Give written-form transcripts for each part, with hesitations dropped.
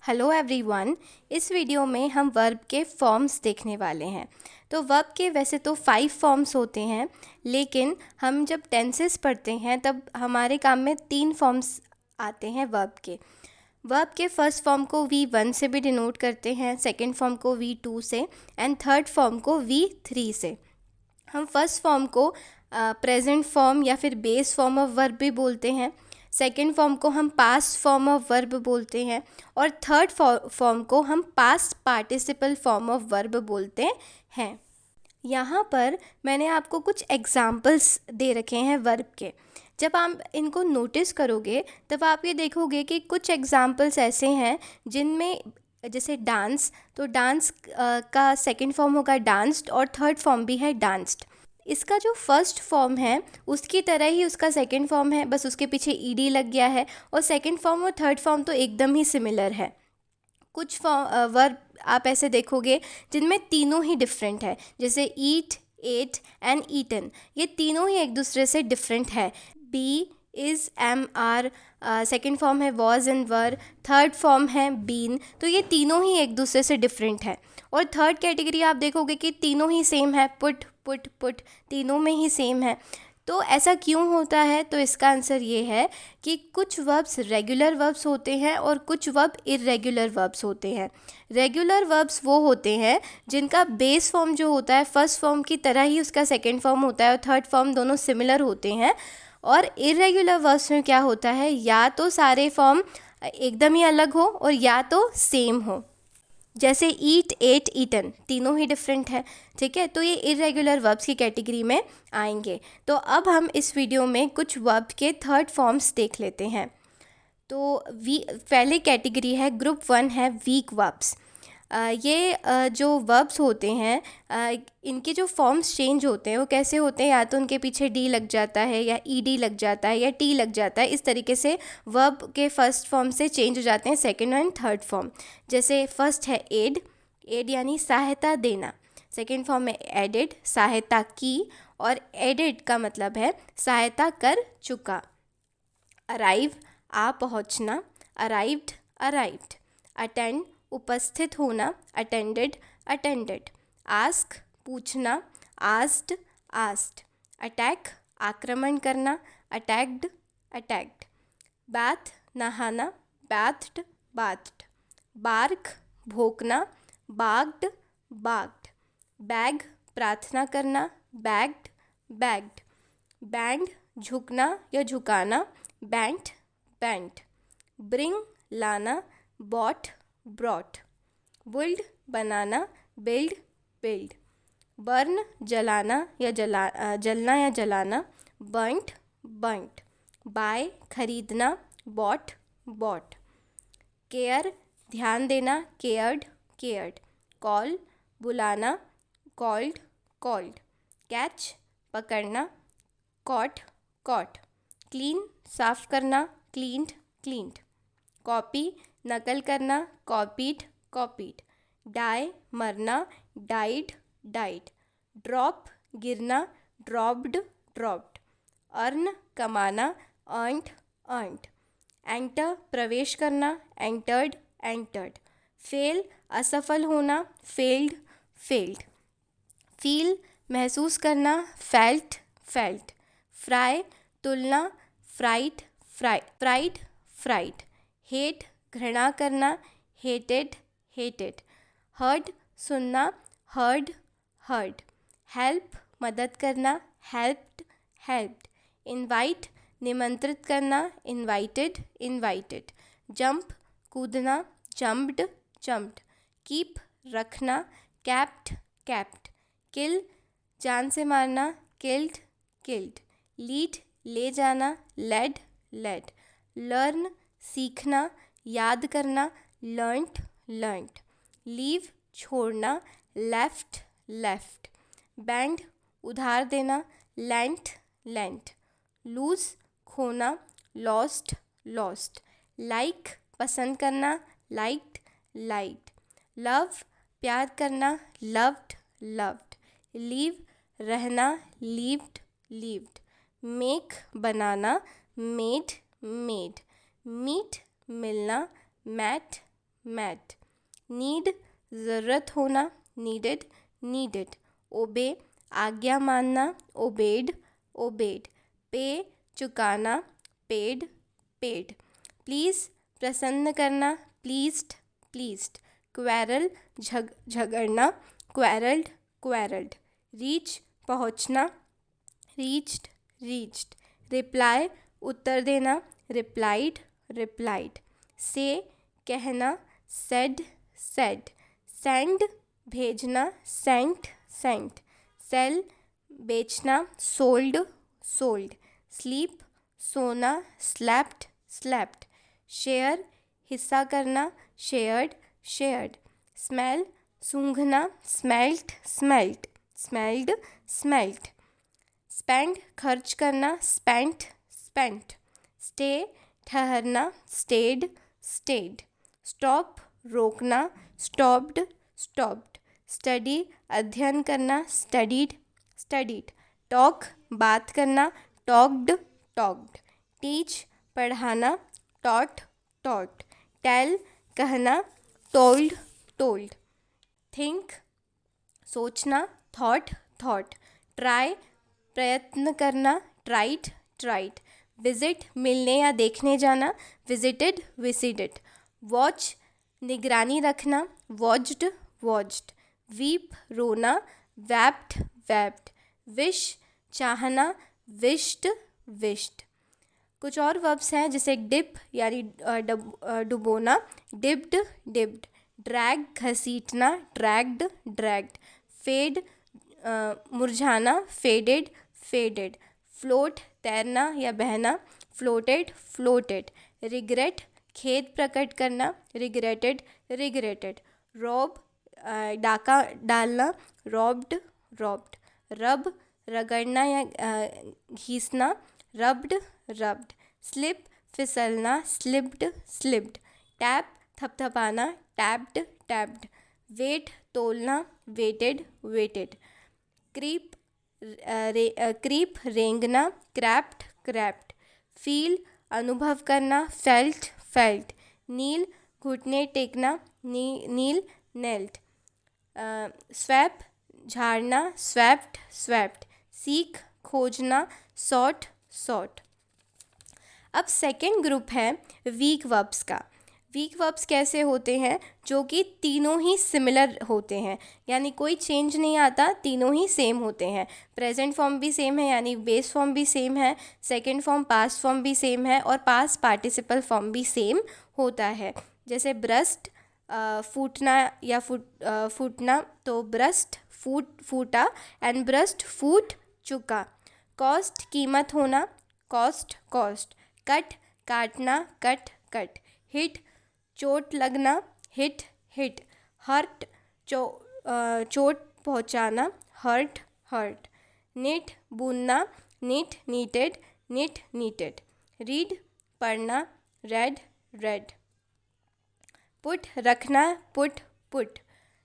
Hello everyone. इस video में हम वर्ब के फॉर्म्स देखने वाले हैं। तो वर्ब के वैसे तो 5 फॉर्म्स होते हैं, लेकिन हम जब टेंसेस पढ़ते हैं तब हमारे काम में 3 फॉर्म्स आते हैं वर्ब के फर्स्ट फॉर्म को V1 से भी डिनोट करते हैं, सेकंड फॉर्म को V2 से एंड थर्ड फॉर्म को V3 से। हम फर्स्ट फॉर्म को प्रेजेंट फॉर्म या फिर बेस फॉर्म ऑफ वर्ब भी बोलते हैं, सेकेंड फॉर्म को हम पास्ट फॉर्म ऑफ वर्ब बोलते हैं और थर्ड फॉर्म को हम past participle form of verb बोलते हैं। यहाँ पर मैंने आपको कुछ एग्जाम्पल्स दे रखे हैं वर्ब के। जब आप इनको नोटिस करोगे तब आप ये देखोगे कि कुछ एग्जाम्पल्स ऐसे हैं जिनमें जैसे डांस, तो डांस का सेकंड फॉर्म होगा डांस्ड और थर्ड फॉर्म भी है डांस्ड। इसका जो फर्स्ट फॉर्म है उसकी तरह ही उसका सेकंड फॉर्म है, बस उसके पीछे ईडी लग गया है और सेकंड फॉर्म और थर्ड फॉर्म तो एकदम ही सिमिलर है। कुछ वर्ब आप ऐसे देखोगे जिनमें तीनों ही डिफरेंट है, जैसे ईट, एट एंड ईटन, ये तीनों ही एक दूसरे से डिफरेंट है। Be, is, am, are, second form है was and were, third form है बीन, तो ये तीनों ही एक दूसरे से डिफरेंट है। और थर्ड कैटेगरी आप देखोगे कि तीनों ही सेम है, पुट पुट पुट, तीनों में ही सेम है। तो ऐसा क्यों होता है? तो इसका आंसर ये है कि कुछ वर्ब्स रेगुलर वर्ब्स होते हैं और कुछ वर्ब इर्रेगुलर वर्ब्स होते हैं। रेगुलर वर्ब्स वो होते हैं जिनका बेस फॉर्म जो होता है फर्स्ट फॉर्म की तरह ही उसका सेकेंड फॉर्म होता है और थर्ड फॉर्म दोनों सिमिलर होते हैं। और इर्रेगुलर वर्ब्स में क्या होता है, या तो सारे फॉर्म एकदम ही अलग हो और या तो सेम हो, जैसे ईट, एट, ईटन, तीनों ही डिफरेंट है। ठीक है, तो ये इरेगुलर वर्ब्स की कैटेगरी में आएंगे। तो अब हम इस वीडियो में कुछ वर्ब के थर्ड फॉर्म्स देख लेते हैं। तो पहले कैटेगरी है, ग्रुप 1 है वीक वर्ब्स। जो वर्ब्स होते हैं इनके जो फॉर्म्स चेंज होते हैं वो कैसे होते हैं, या तो उनके पीछे डी लग जाता है या ईडी लग जाता है या टी लग जाता है। इस तरीके से वर्ब के फर्स्ट फॉर्म से चेंज हो जाते हैं सेकंड एंड थर्ड फॉर्म। जैसे फर्स्ट है एड, एड यानी सहायता देना। सेकंड फॉर्म में एडेड, सहायता की, और एडेड का मतलब है सहायता कर चुका। अराइव, आ पहुँचना, अराइव्ड, अराइव्ड। अटेंड, उपस्थित होना, अटेंडेड, अटेंडेड। आस्क, पूछना, आस्क्ड, आस्क्ड। अटैक, आक्रमण करना, अटैक्ड, अटैक्ड। बाथ, नहाना, बाथ्ड, बाथ्ड। Bark, भौंकना, barged, barged. बैग, प्रार्थना करना, बैग्ड, बैग्ड। बैंड, झुकना या झुकाना, बैंट, बैंट। ब्रिंग, लाना, बॉट, ब्रॉट। बिल्ड, बनाना, बिल्ड, बिल्ड। बर्न, जलाना या जलना या जलाना, बर्न्ट, बर्न्ट। बाय, खरीदना, बॉट, बॉट। केयर, ध्यान देना, केयर्ड, केयर्ड। कॉल, बुलाना, कॉल्ड, कॉल्ड। कैच, पकड़ना, कॉट, कॉट। क्लीन, साफ करना, क्लीन्ड, क्लीन्ड। कॉपी, नकल करना, कॉपीड, कॉपीड। डाई, मरना, डाइड, डाइड। ड्रॉप, गिरना, ड्रॉप्ड, ड्रॉप्ड। अर्न, कमाना, अर्न्ड, अर्न्ड। एंटर, प्रवेश करना, एंटर्ड, एंटर्ड। फेल, असफल होना, फेल्ड, फेल्ड। फील, महसूस करना, फेल्ट, फेल्ट। फ्राई, तुलना, फ्राइड, फ्राइड, फ्राइड। हेट, घृणा करना, हेटेड, हेटेड। हर्ड, सुनना, हर्ड, हर्ड। हेल्प, मदद करना, हेल्प्ड, हेल्प्ड। इनवाइट, निमंत्रित करना, इनवाइटेड, इनवाइटेड। जंप, कूदना, जंप्ड, जंप्ड। कीप, रखना, कैप्ड, कैप्ड। किल, जान से मारना, किल्ड, किल्ड। लीड, ले जाना, लेड, लेड। लर्न, सीखना, याद करना, लर्नट, लर्नट। लीव, छोड़ना, लेफ्ट, लेफ्ट। बैंड, उधार देना, लेंट, लेंट। लूज, खोना, लॉस्ट, लॉस्ट। लाइक, पसंद करना, लाइक्ड, लाइक्ड। लव, प्यार करना, लव्ड, लव्ड। लीव, रहना, लीव्ड, लीव्ड। मेक, बनाना, मेड, मेड। मीट, मिलना, मैट, मैट। नीड ज़रूरत होना, नीडेड, नीडेड। ओबे आज्ञा मानना, ओबेड, ओबेड। पे चुकाना, पेड, पेड। प्लीज़ प्रसन्न करना, प्लीज्ड, प्लीज्ड। क्वेरल झगड़ना, क्वेरल्ड, क्वेरल्ड। रीच पहुँचना, रीच्ड, रीच्ड। रिप्लाई उत्तर देना, रिप्लाइड, रिप्लाइड। से कहना, सेड, सेड। सेंड भेजना, सेंट, सेंट। सेल बेचना, सोल्ड, सोल्ड। स्लीप सोना, स्लेप्ट, स्लेप्ट। शेयर हिस्सा करना, शेयर्ड, शेयर्ड। स्मेल सूंघना, smelt, smelt, smelled, smelt. Spend खर्च करना, स्पेंट, स्पेंट। स्टे ठहरना, स्टेड, स्टेड। स्टॉप रोकना, स्टॉप्ड, स्टॉप्ड। स्टडी अध्ययन करना, स्टडीड, स्टडीड। टॉक बात करना, टॉक्ड, टॉक्ड। टीच पढ़ाना, टॉट, टॉट। टेल कहना, टोल्ड, टोल्ड। थिंक सोचना, थॉट, थॉट। ट्राई प्रयत्न करना, ट्राइड, ट्राइड। विजिट मिलने या देखने जाना, विजिटेड, विजिटेड। वॉच निगरानी रखना, वॉच्ड, वॉच्ड। वीप रोना, वैप्ड, वैप्ड। विश चाहना, विश्ड, विश्ड। कुछ और वर्ब्स हैं जैसे डिप यानी डुबोना, डिप्ड, डिप्ड। ड्रैग घसीटना, ड्रैग्ड, ड्रैग्ड। फेड मुरझाना, फेडेड, फेडेड। फ्लोट तैरना या बहना, फ्लोटेड, फ्लोटेड। रिग्रेट खेद प्रकट करना, रिग्रेटेड, रिग्रेटेड। रॉब डाका डालना, रॉब्ड, रॉब्ड। रब रगड़ना या घीसना, रब्ड, रब्ड। स्लिप फिसलना, स्लिप्ड, स्लिप्ड। टैप थपथपाना, टैप्ड, टैप्ड। वेट तोलना, वेटेड, वेटेड। क्रीप क्रीप रेंगना, क्रैप्ड, क्रैप्ड। फील अनुभव करना, फेल्ट, फेल्ट। नील घुटने टेकना, नील, नेल्ट। स्वैप झाड़ना, स्वैप्ड, स्वैप्ड। सीख खोजना, सॉट, सॉट। अब सेकेंड ग्रुप है वीक वर्ब्स का। वीक वर्ब्स कैसे होते हैं, जो कि तीनों ही सिमिलर होते हैं, यानी कोई चेंज नहीं आता, तीनों ही सेम होते हैं। प्रेजेंट फॉर्म भी सेम है यानी बेस फॉर्म भी सेम है, सेकेंड फॉर्म पास्ट फॉर्म भी सेम है और पास्ट पार्टिसिपल फॉर्म भी सेम होता है। जैसे ब्रस्ट फूटना या फूटना, तो ब्रस्ट फूटा एंड ब्रस्ट फूट चुका। कॉस्ट कीमत होना, कॉस्ट, कॉस्ट। कट काटना, कट, कट। हिट चोट लगना, हिट, हिट। हर्ट चोट पहुंचाना, हर्ट, हर्ट। निट बुनना, knit, knitted, knit, knitted. Read पढ़ना, रेड, रेड। पुट रखना, पुट, पुट।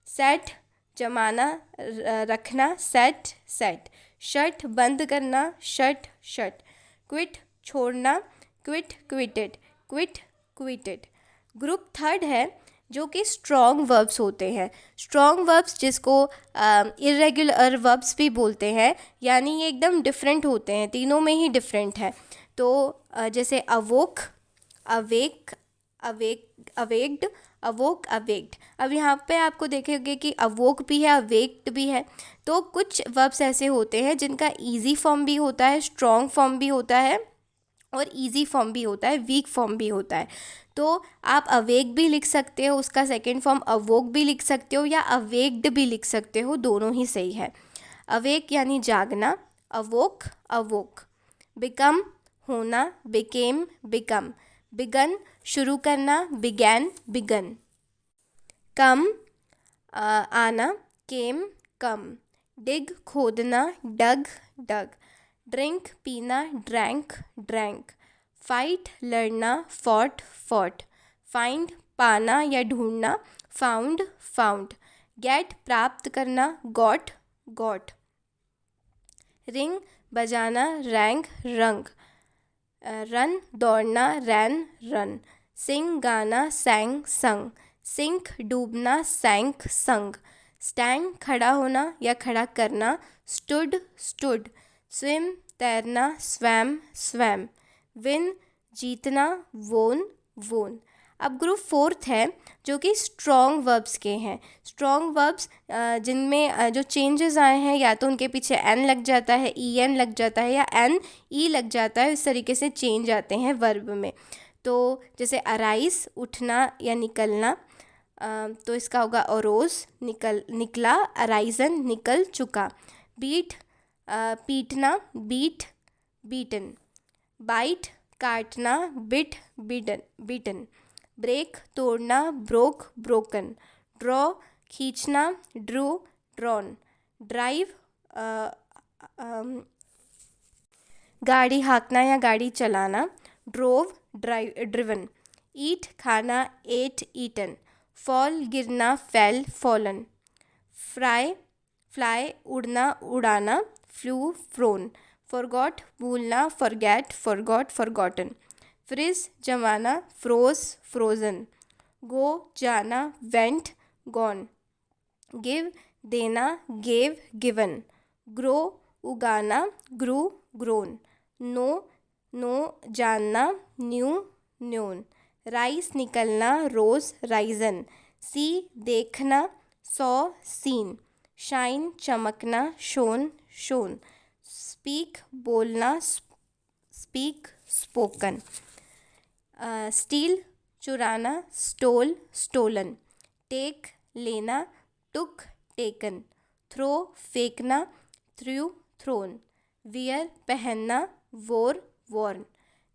सेट जमाना, रखना, सेट, सेट। शट बंद करना, शट, शट। क्विट छोड़ना, quit, quitted, quit, quitted. Group third है जो कि स्ट्रॉन्ग वर्ब्स होते हैं। स्ट्रॉन्ग वर्ब्स जिसको इरेगुलर वर्ब्स भी बोलते हैं, यानी ये एकदम डिफरेंट होते हैं, तीनों में ही डिफरेंट है। तो जैसे अवोक, अवेक, अवेक्ड, अवोक, अवेक्ड। अब यहाँ पे आपको देखेंगे कि अवोक भी है, अवेक्ड भी है। तो कुछ वर्ब्स ऐसे होते हैं जिनका ईजी फॉर्म भी होता है, स्ट्रॉन्ग फॉर्म भी होता है और ईजी फॉर्म भी होता है, वीक फॉर्म भी होता है। तो आप अवेक भी लिख सकते हो, उसका सेकेंड फॉर्म अवोक भी लिख सकते हो या अवेक्ड भी लिख सकते हो, दोनों ही सही है। अवेक यानी जागना, अवोक, अवोक। बिकम होना, बिकेम, बिकम। बिगन शुरू करना, बिगैन, बिगन। कम आना, केम, कम। डिग खोदना, डग, डग। ड्रिंक पीना, ड्रैंक, ड्रैंक। फाइट लड़ना, फॉट, फॉट। फाइंड पाना या ढूंढना, फाउंड, फाउंड। गेट प्राप्त करना, गॉट, गॉट। रिंग बजाना, रैंग, रंग। रन दौड़ना, रैन, रन। सिंग गाना, सैंग, संग। सिंक डूबना, सैंक संग। स्टैंड खड़ा होना या खड़ा करना, स्टूड स्टूड। स्विम तैरना, स्वैम स्वैम। विन जीतना, वोन वोन। अब ग्रुप फोर्थ है जो कि स्ट्रॉन्ग वर्ब्स के हैं। स्ट्रॉन्ग वर्ब्स जिनमें जो चेंजेस आए हैं, या तो उनके पीछे एन लग जाता है, ई एन लग जाता है, या एन ई लग जाता है। इस तरीके से चेंज आते हैं वर्ब में। तो जैसे अराइज उठना या निकलना, तो इसका होगा अरोज निकला, अराइजन निकल चुका। बीट पीटना, बीट बीटन। बाइट काटना, बिट बीटन। ब्रेक तोड़ना, ब्रोक ब्रोकन। ड्रॉ खींचना, ड्रू ड्रॉन। ड्राइव गाड़ी हाँकना या गाड़ी चलाना, ड्रोव ड्रिवन। ईट खाना, एट ईटन। फॉल गिरना, फेल फॉलन। फ्लाई उड़ना उड़ाना, फ्लू फ्रोन। फॉरगॉट भूलना, फॉरगेट फॉरगॉट फॉरगॉटन। फ्रिज जमाना, फ्रोज फ्रोजन। गो जाना, वेंट गॉन। गिव देना, गेव गिवन। ग्रो उगाना, ग्रू ग्रोन। नो जानना, न्यू न्योन। राइस निकलना, रोज राइजन। सी देखना, सॉ सीन। शाइन चमकना, शोन शोन। स्पीक बोलना, स्पीक स्पोकन। स्टील चुराना, स्टोल स्टोलन। टेक लेना, टुक टेकन। थ्रो फेंकना, थ्रू थ्रोन। वियर पहनना, वोर वॉर्न।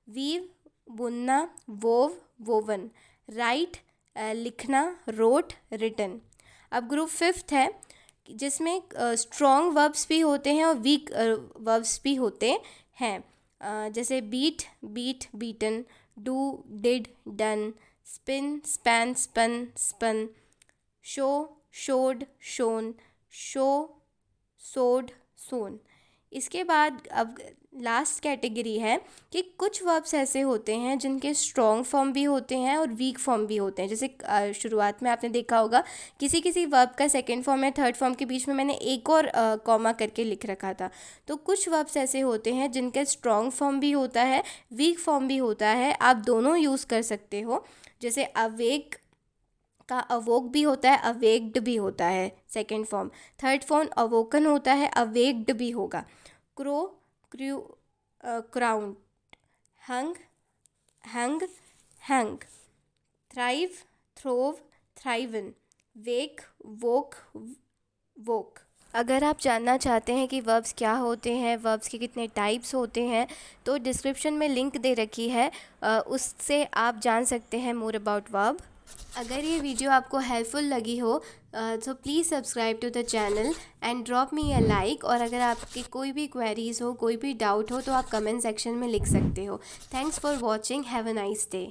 वीव बुनना, वोव वोवन। राइट लिखना, रोट रिटन। अब ग्रुप फिफ्थ है जिसमें स्ट्रॉन्ग वर्ब्स भी होते हैं और वीक वर्ब्स भी होते हैं। जैसे beat beaten. Do did done. Spin span spun spun. Show showed shown. Show sowed sown. इसके बाद अब लास्ट कैटेगरी है कि कुछ वर्ब्स ऐसे होते हैं जिनके स्ट्रॉन्ग फॉर्म भी होते हैं और वीक फॉर्म भी होते हैं। जैसे शुरुआत में आपने देखा होगा किसी वर्ब का सेकंड फॉर्म या थर्ड फॉर्म के बीच में मैंने एक और कॉमा करके लिख रखा था। तो कुछ वर्ब्स ऐसे होते हैं जिनका स्ट्रॉन्ग फॉर्म भी होता है, वीक फॉर्म भी होता है। आप दोनों यूज़ कर सकते हो। जैसे अवेक का अवोक भी होता है, अवेक्ड भी होता है second form. Third form awoken होता है, अवेक्ड भी होगा। Crow crew crowed. Hung hang. Thrive throve thriven. Wake woke woke. अगर आप जानना चाहते हैं कि वर्ब्स क्या होते हैं, वर्ब्स के कितने टाइप्स होते हैं, तो डिस्क्रिप्शन में लिंक दे रखी है, उससे आप जान सकते हैं मोर अबाउट वर्ब। अगर ये वीडियो आपको हेल्पफुल लगी हो तो please subscribe to the channel and drop me a like. और अगर आपकी कोई भी क्वेरीज़ हो, कोई भी डाउट हो, तो आप कमेंट सेक्शन में लिख सकते हो। Thanks for watching. Have a nice day.